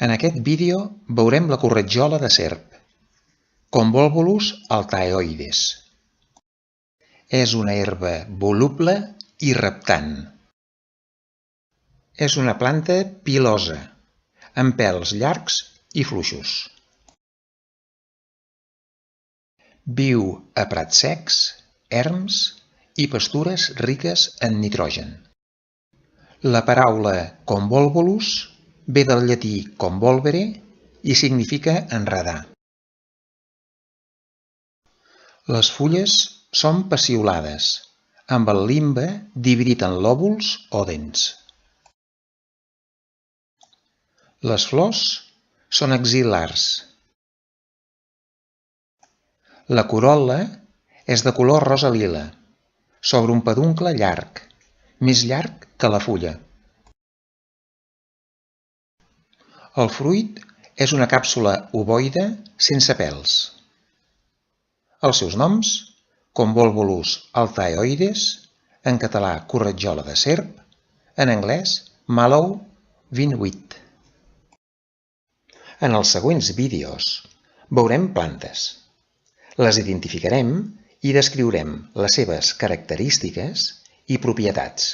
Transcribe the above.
En aquest vídeo veurem la corretjola de serp, Convolvulus althaeoides. És una herba voluble i reptant. És una planta pilosa, amb pèls llargs i fluixos. Viu a prats secs, erms i pastures riques en nitrogen. La paraula convolvulus ve del llatí convolvere i significa enredar. Les fulles són peciolades, amb el limbe dividit en lòbuls o dents. Les flors són axil·lars. La corol·la és de color rosa lila, sobre un peduncle llarg, més llarg que la fulla. El fruit és una càpsula ovoide sense pèls. Els seus noms: Convolvulus althaeoides, en català corretjola de serp, en anglès mallow 28. En els següents vídeos veurem plantes. Les identificarem i descriurem les seves característiques i propietats.